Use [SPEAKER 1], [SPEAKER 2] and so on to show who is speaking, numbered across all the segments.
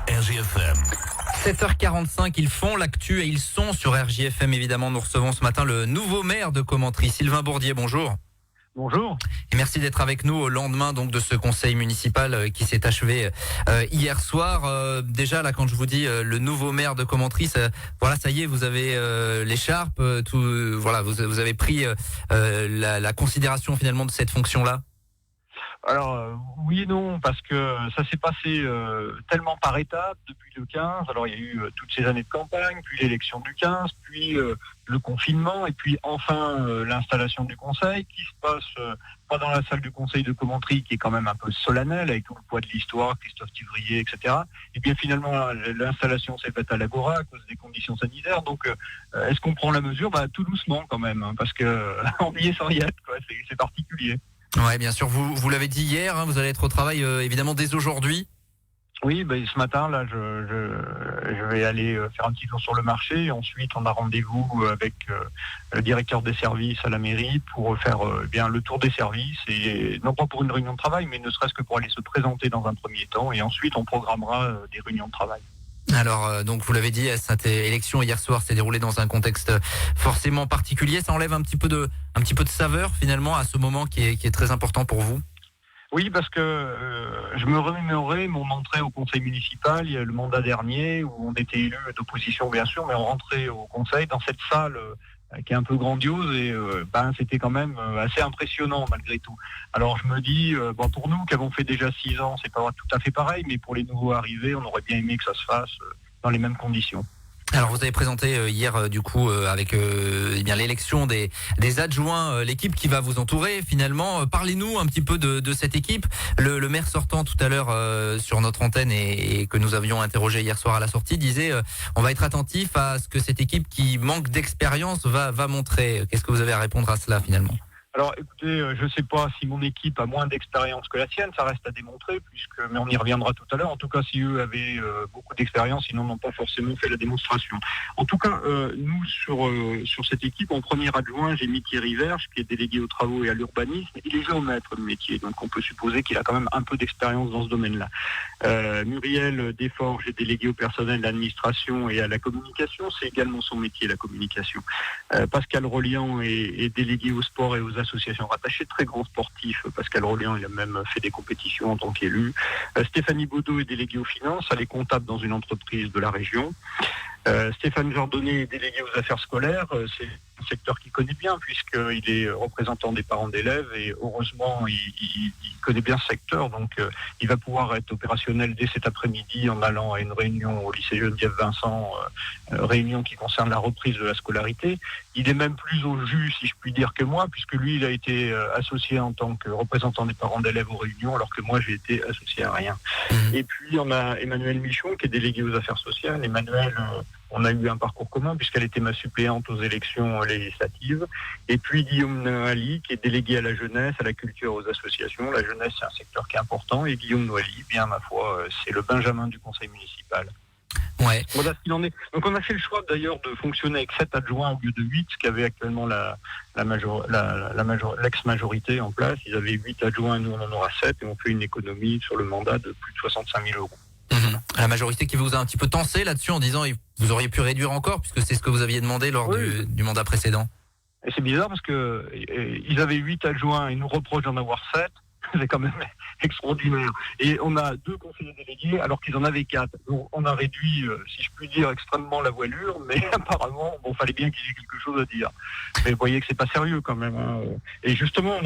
[SPEAKER 1] RJFM.
[SPEAKER 2] 7h45, ils font l'actu et ils sont sur RJFM. Évidemment, nous recevons ce matin le nouveau maire de Commentry, Sylvain Bourdier. Bonjour.
[SPEAKER 3] Bonjour.
[SPEAKER 2] Et merci d'être avec nous au lendemain donc de ce conseil municipal qui s'est achevé hier soir. Déjà là, quand je vous dis le nouveau maire de Commentry, ça y est, vous avez l'écharpe, vous avez pris la considération finalement de cette fonction-là.
[SPEAKER 3] Alors oui et non, parce que ça s'est passé tellement par étapes depuis le 15. Alors il y a eu toutes ces années de campagne, puis l'élection du 15, puis le confinement, et puis enfin l'installation du conseil qui se passe pas dans la salle du conseil de Commentry, qui est quand même un peu solennelle avec tout le poids de l'histoire, Christophe Thivrier, etc. Et bien finalement l'installation s'est faite à l'Agora à cause des conditions sanitaires. Donc est-ce qu'on prend la mesure ? Tout doucement quand même, hein, parce que en billet sans rillettes, quoi, c'est particulier.
[SPEAKER 2] Ouais, bien sûr. Vous l'avez dit hier, hein, vous allez être au travail évidemment dès aujourd'hui.
[SPEAKER 3] Oui, ce matin là, je vais aller faire un petit tour sur le marché. Et ensuite, on a rendez-vous avec le directeur des services à la mairie pour faire le tour des services, et non pas pour une réunion de travail, mais ne serait-ce que pour aller se présenter dans un premier temps. Et ensuite, on programmera des réunions de travail.
[SPEAKER 2] Alors, donc vous l'avez dit, cette élection hier soir s'est déroulée dans un contexte forcément particulier. Ça enlève un petit peu de saveur finalement à ce moment qui est très important pour vous.
[SPEAKER 3] Oui, parce que je me remémorais mon entrée au conseil municipal, il y a le mandat dernier où on était élu d'opposition bien sûr, mais on rentrait au conseil dans cette salle qui est un peu grandiose, et c'était quand même assez impressionnant malgré tout. Alors je me dis, pour nous qui avons fait déjà 6 ans, c'est pas tout à fait pareil, mais pour les nouveaux arrivés, on aurait bien aimé que ça se fasse dans les mêmes conditions.
[SPEAKER 2] Alors vous avez présenté hier avec l'élection des adjoints, l'équipe qui va vous entourer finalement. Parlez-nous un petit peu de cette équipe. Le maire sortant tout à l'heure sur notre antenne et que nous avions interrogé hier soir à la sortie disait on va être attentif à ce que cette équipe qui manque d'expérience va montrer. Qu'est-ce que vous avez à répondre à cela finalement ?
[SPEAKER 3] Alors écoutez, je ne sais pas si mon équipe a moins d'expérience que la sienne, ça reste à démontrer, mais on y reviendra tout à l'heure. En tout cas, si eux avaient beaucoup d'expérience, ils n'en ont pas forcément fait la démonstration. En tout cas, nous, sur cette équipe, en premier adjoint, j'ai mis Thierry Verge, qui est délégué aux travaux et à l'urbanisme. Il est géomètre de métier, donc on peut supposer qu'il a quand même un peu d'expérience dans ce domaine-là. Muriel Desforges est délégué au personnel, à l'administration et à la communication. C'est également son métier, la communication. Pascal Rollian est délégué au sport et aux associations rattachées, très grand sportif. Pascal Rollian, il a même fait des compétitions en tant qu'élu. Stéphanie Baudot est déléguée aux finances, elle est comptable dans une entreprise de la région. Stéphane Jordonnet est délégué aux affaires scolaires, c'est un secteur qu'il connaît bien puisqu'il est représentant des parents d'élèves, et heureusement il connaît bien ce secteur, donc il va pouvoir être opérationnel dès cet après-midi en allant à une réunion au lycée Geneviève Vincent, réunion qui concerne la reprise de la scolarité. Il est même plus au jus, si je puis dire, que moi, puisque lui il a été associé en tant que représentant des parents d'élèves aux réunions, alors que moi j'ai été associé à rien. Et puis on a Emmanuel Michon qui est délégué aux affaires sociales. Emmanuel, on a eu un parcours commun puisqu'elle était ma suppléante aux élections législatives. Et puis Guillaume Noailly qui est délégué à la jeunesse, à la culture, aux associations. La jeunesse, c'est un secteur qui est important. Et Guillaume Noailly, bien ma foi, c'est le Benjamin du conseil municipal.
[SPEAKER 2] Ouais.
[SPEAKER 3] Voilà ce qu'il en est. Donc on a fait le choix d'ailleurs de fonctionner avec 7 adjoints au lieu de 8, ce qu'avait actuellement l'ex-majorité en place. Ils avaient 8 adjoints, nous on en aura 7, et on fait une économie sur le mandat de plus de 65 000 euros.
[SPEAKER 2] La majorité qui vous a un petit peu tensé là-dessus en disant vous auriez pu réduire encore puisque c'est ce que vous aviez demandé lors du mandat précédent.
[SPEAKER 3] Et c'est bizarre parce que ils avaient 8 adjoints et nous reprochent d'en avoir 7. C'est quand même extraordinaire. Et on a 2 conseillers délégués alors qu'ils en avaient 4. Donc on a réduit, si je puis dire, extrêmement la voilure, mais apparemment, fallait bien qu'ils aient quelque chose à dire. Mais vous voyez que c'est pas sérieux quand même. Hein. Et justement,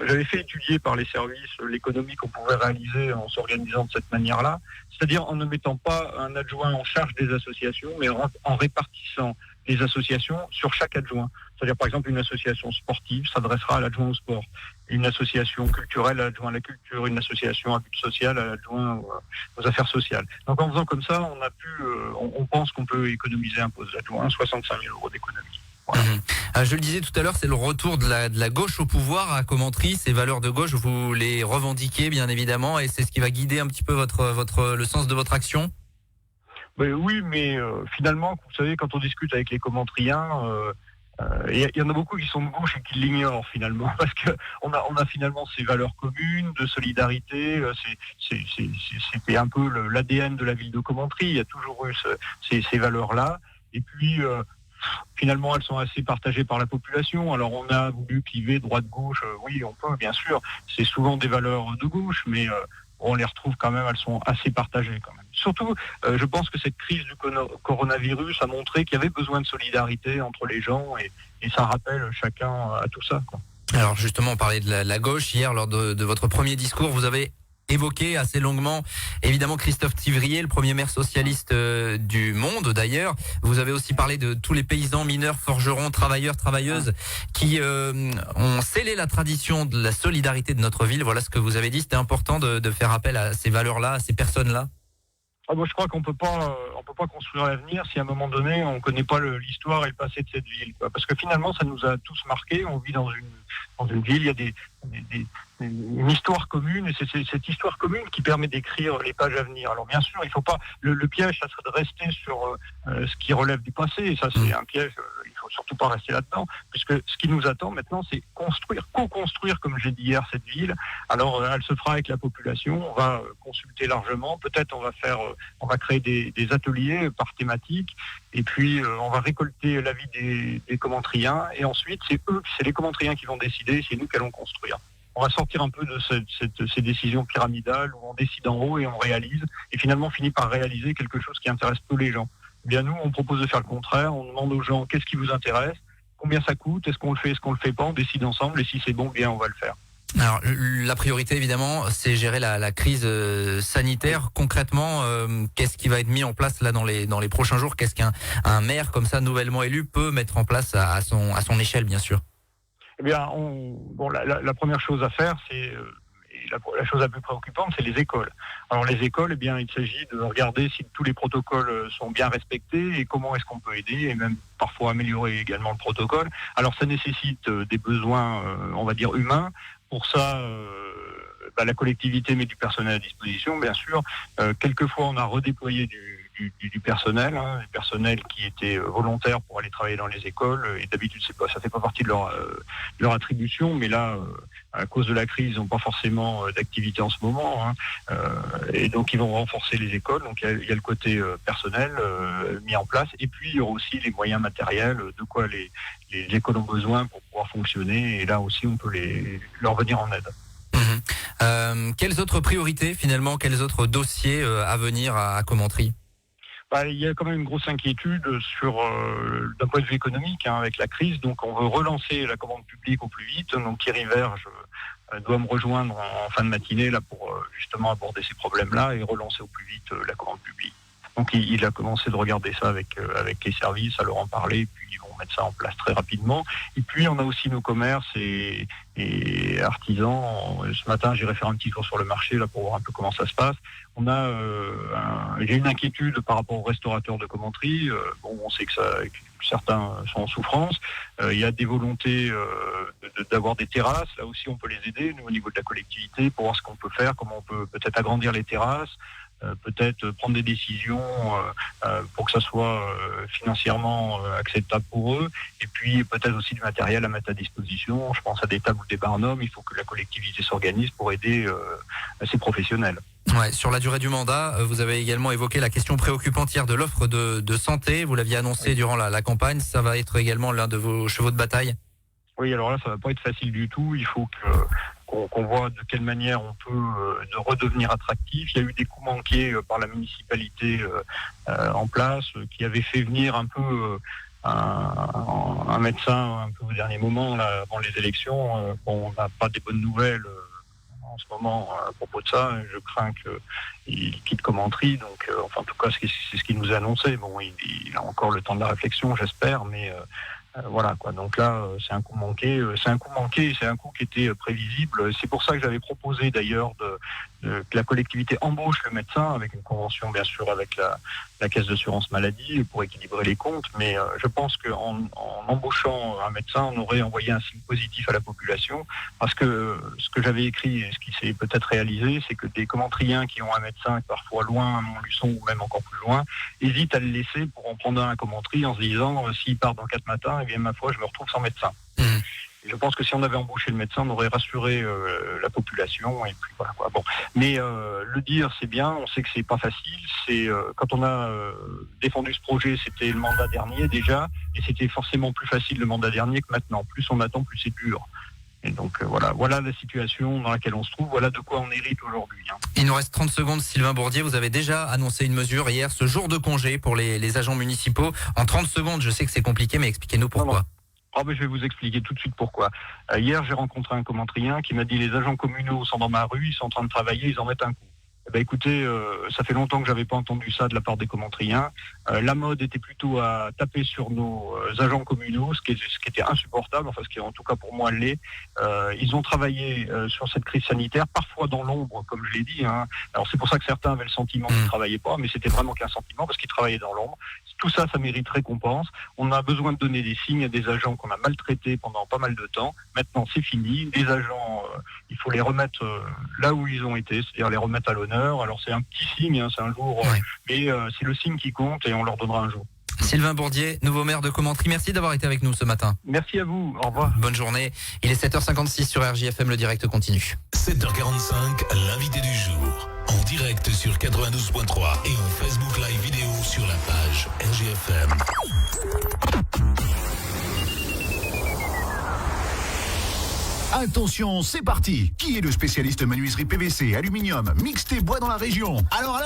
[SPEAKER 3] j'avais fait étudier par les services l'économie qu'on pouvait réaliser en s'organisant de cette manière-là, c'est-à-dire en ne mettant pas un adjoint en charge des associations, mais en répartissant les associations sur chaque adjoint. C'est-à-dire, par exemple, une association sportive s'adressera à l'adjoint au sport, une association culturelle à l'adjoint à la culture, une association à but social à l'adjoint aux affaires sociales. Donc, en faisant comme ça, on pense qu'on peut économiser un poste d'adjoint, 65 000 euros d'économie. Voilà.
[SPEAKER 2] Je le disais tout à l'heure, c'est le retour de la gauche au pouvoir à Commentry. Ces valeurs de gauche, vous les revendiquez bien évidemment, et c'est ce qui va guider un petit peu le sens de votre action.
[SPEAKER 3] Oui, mais finalement, vous savez, quand on discute avec les Commentriens, Et il y en a beaucoup qui sont de gauche et qui l'ignorent finalement, parce que on a finalement ces valeurs communes de solidarité. C'était un peu l'ADN de la ville de Commentry. Il y a toujours eu ces valeurs-là. Et puis finalement, elles sont assez partagées par la population. Alors on a voulu cliver droite-gauche. Oui, on peut, bien sûr. C'est souvent des valeurs de gauche, mais on les retrouve quand même, elles sont assez partagées quand même. Surtout, je pense que cette crise du coronavirus a montré qu'il y avait besoin de solidarité entre les gens et ça rappelle chacun à tout ça, quoi.
[SPEAKER 2] Alors justement, on parlait de la gauche. Hier, lors de votre premier discours, vous avez évoqué assez longuement, évidemment, Christophe Thivrier, le premier maire socialiste du monde d'ailleurs. Vous avez aussi parlé de tous les paysans, mineurs, forgerons, travailleurs, travailleuses qui ont scellé la tradition de la solidarité de notre ville. Voilà ce que vous avez dit. C'était important de faire appel à ces valeurs-là, à ces personnes-là.
[SPEAKER 3] Moi, je crois qu'on peut pas construire l'avenir si à un moment donné on connaît pas l'histoire et le passé de cette ville, quoi. Parce que finalement, ça nous a tous marqués. On vit dans une ville, il y a une histoire commune, et c'est cette histoire commune qui permet d'écrire les pages à venir. Alors bien sûr, il faut pas le piège, ça serait de rester sur ce qui relève du passé. Et ça, c'est un piège. Il faut surtout pas rester là-dedans, puisque ce qui nous attend maintenant, c'est co-construire, comme j'ai dit hier, cette ville. Alors, elle se fera avec la population. On va consulter largement. Peut-être on va créer des ateliers par thématique. Et puis, on va récolter l'avis des Commentriens. Et ensuite, c'est les Commentriens qui vont décider. C'est nous qui allons construire. On va sortir un peu de ces décisions pyramidales où on décide en haut et on réalise. Et finalement, on finit par réaliser quelque chose qui intéresse peu les gens. Eh bien, nous, on propose de faire le contraire. On demande aux gens qu'est-ce qui vous intéresse, combien ça coûte, est-ce qu'on le fait, est-ce qu'on le fait pas. On décide ensemble et si c'est bon, bien, on va le faire.
[SPEAKER 2] Alors, la priorité, évidemment, c'est gérer la crise sanitaire. Concrètement, qu'est-ce qui va être mis en place là dans les prochains jours? Qu'est-ce qu'un maire comme ça, nouvellement élu, peut mettre en place à son échelle, bien sûr?
[SPEAKER 3] Eh bien, la première chose à faire, c'est la chose la plus préoccupante, c'est les écoles. Alors les écoles, eh bien, il s'agit de regarder si tous les protocoles sont bien respectés et comment est-ce qu'on peut aider et même parfois améliorer également le protocole. Alors ça nécessite des besoins, on va dire, humains. Pour ça, la collectivité met du personnel à disposition, bien sûr. Quelquefois, on a redéployé du personnel, du personnel qui était volontaire pour aller travailler dans les écoles. Et d'habitude, ça fait pas partie de leur attribution, mais là, à cause de la crise, ils n'ont pas forcément d'activité en ce moment, et donc ils vont renforcer les écoles. Donc il y a le côté personnel mis en place, et puis il y aura aussi les moyens matériels, de quoi les écoles ont besoin pour pouvoir fonctionner. Et là aussi, on peut leur venir en aide.
[SPEAKER 2] Quelles autres priorités finalement, quels autres dossiers à venir à Commentry?
[SPEAKER 3] Il y a quand même une grosse inquiétude d'un point de vue économique, avec la crise. Donc on veut relancer la commande publique au plus vite. Donc Thierry Verge doit me rejoindre en fin de matinée là pour justement aborder ces problèmes-là et relancer au plus vite la commande publique. Donc il a commencé de regarder ça avec les services, à leur en parler, puis ils vont mettre ça en place très rapidement. Et puis on a aussi nos commerces et artisans. Ce matin, j'irai faire un petit tour sur le marché là pour voir un peu comment ça se passe. J'ai une inquiétude par rapport aux restaurateurs de Commentry. On sait que certains sont en souffrance. Il y a des volontés d'avoir des terrasses. Là aussi, on peut les aider, nous, au niveau de la collectivité, pour voir ce qu'on peut faire, comment on peut peut-être agrandir les terrasses. Peut-être prendre des décisions pour que ça soit financièrement acceptable pour eux, et puis peut-être aussi du matériel à mettre à disposition. Je pense à des tables ou des barnums. Il faut que la collectivité s'organise pour aider ces professionnels.
[SPEAKER 2] Ouais, sur la durée du mandat, vous avez également évoqué la question préoccupante hier de l'offre de santé. Vous l'aviez annoncé durant la campagne. Ça va être également l'un de vos chevaux de bataille?
[SPEAKER 3] Oui, alors là, ça va pas être facile du tout. Il faut qu'on voit de quelle manière on peut de redevenir attractif. Il y a eu des coups manqués par la municipalité en place qui avait fait venir un peu un médecin un peu au dernier moment là, avant les élections. On n'a pas des bonnes nouvelles en ce moment à propos de ça. Je crains qu'il quitte Commentry. Donc, en tout cas, c'est ce qu'il nous a annoncé. Bon, il a encore le temps de la réflexion, j'espère, mais voilà quoi. Donc là, c'est un coup manqué. C'est un coup qui était prévisible. C'est pour ça que j'avais proposé d'ailleurs que la collectivité embauche le médecin avec une convention bien sûr avec la caisse d'assurance maladie pour équilibrer les comptes, mais je pense qu'en embauchant un médecin, on aurait envoyé un signe positif à la population, parce que ce que j'avais écrit et ce qui s'est peut-être réalisé, c'est que des commentriens qui ont un médecin parfois loin, à Montluçon ou même encore plus loin, hésitent à le laisser pour en prendre un commentry en se disant s'il part dans 4 matins, eh bien ma foi, je me retrouve sans médecin. Et je pense que si on avait embauché le médecin, on aurait rassuré la population, et puis voilà quoi. Bon, mais le dire c'est bien, on sait que c'est pas facile. C'est quand on a défendu ce projet, c'était le mandat dernier déjà, et c'était forcément plus facile le mandat dernier que maintenant. Plus on attend, plus c'est dur. Et donc voilà la situation dans laquelle on se trouve, voilà de quoi on hérite aujourd'hui.
[SPEAKER 2] Il nous reste 30 secondes, Sylvain Bourdier, vous avez déjà annoncé une mesure hier, ce jour de congé pour les agents municipaux. En 30 secondes, je sais que c'est compliqué, mais expliquez-nous pourquoi.
[SPEAKER 3] Non. Mais je vais vous expliquer tout de suite pourquoi. Hier, j'ai rencontré un commentrien qui m'a dit les agents communaux sont dans ma rue, ils sont en train de travailler, ils en mettent un coup. Écoutez, ça fait longtemps que j'avais pas entendu ça de la part des commentriens. La mode était plutôt à taper sur nos agents communaux, ce qui était insupportable, enfin ce qui en tout cas pour moi l'est. Ils ont travaillé sur cette crise sanitaire, parfois dans l'ombre, comme je l'ai dit. Alors c'est pour ça que certains avaient le sentiment qu'ils ne travaillaient pas, mais c'était vraiment qu'un sentiment parce qu'ils travaillaient dans l'ombre. Tout ça, ça mérite récompense. On a besoin de donner des signes à des agents qu'on a maltraités pendant pas mal de temps. Maintenant, c'est fini. Les agents, il faut les remettre là où ils ont été, c'est-à-dire les remettre à l'honneur. Alors c'est un petit signe, c'est un jour, mais c'est le signe qui compte et on leur donnera un jour.
[SPEAKER 2] Sylvain Bourdier, nouveau maire de Commentry, merci d'avoir été avec nous ce matin.
[SPEAKER 3] Merci à vous, au revoir.
[SPEAKER 2] Bonne journée, il est 7h56 sur RJFM, le direct continue.
[SPEAKER 1] 7h45, l'invité du jour, en direct sur 92.3 et en Facebook Live vidéo sur la page RJFM.
[SPEAKER 4] Attention, c'est parti. Qui est le spécialiste menuiserie PVC, aluminium, mixte bois dans la région? Alors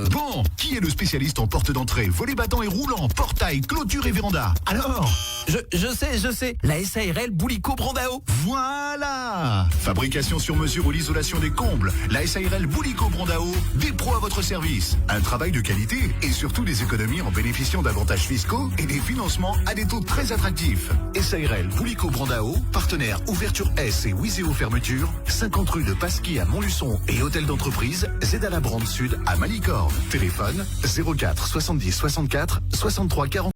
[SPEAKER 4] Bon, qui est le spécialiste en porte d'entrée, volets battants et roulants, portail, clôture et véranda? Alors
[SPEAKER 5] Je sais, la SARL Boulico Brandao.
[SPEAKER 4] Voilà. Fabrication sur mesure ou l'isolation des combles, la SARL Boulico Brandao, des pros à votre service. Un travail de qualité et surtout des économies en bénéficiant d'avantages fiscaux et des financements à des taux très attractifs. SARL Boulico Brandao, partenaire Ouverture S et Wizéo Fermeture, 50 rue de Pasquier à Montluçon et hôtel d'entreprise Zedala Brand Sud à Malicorne. Téléphone 04 70 64 63 40.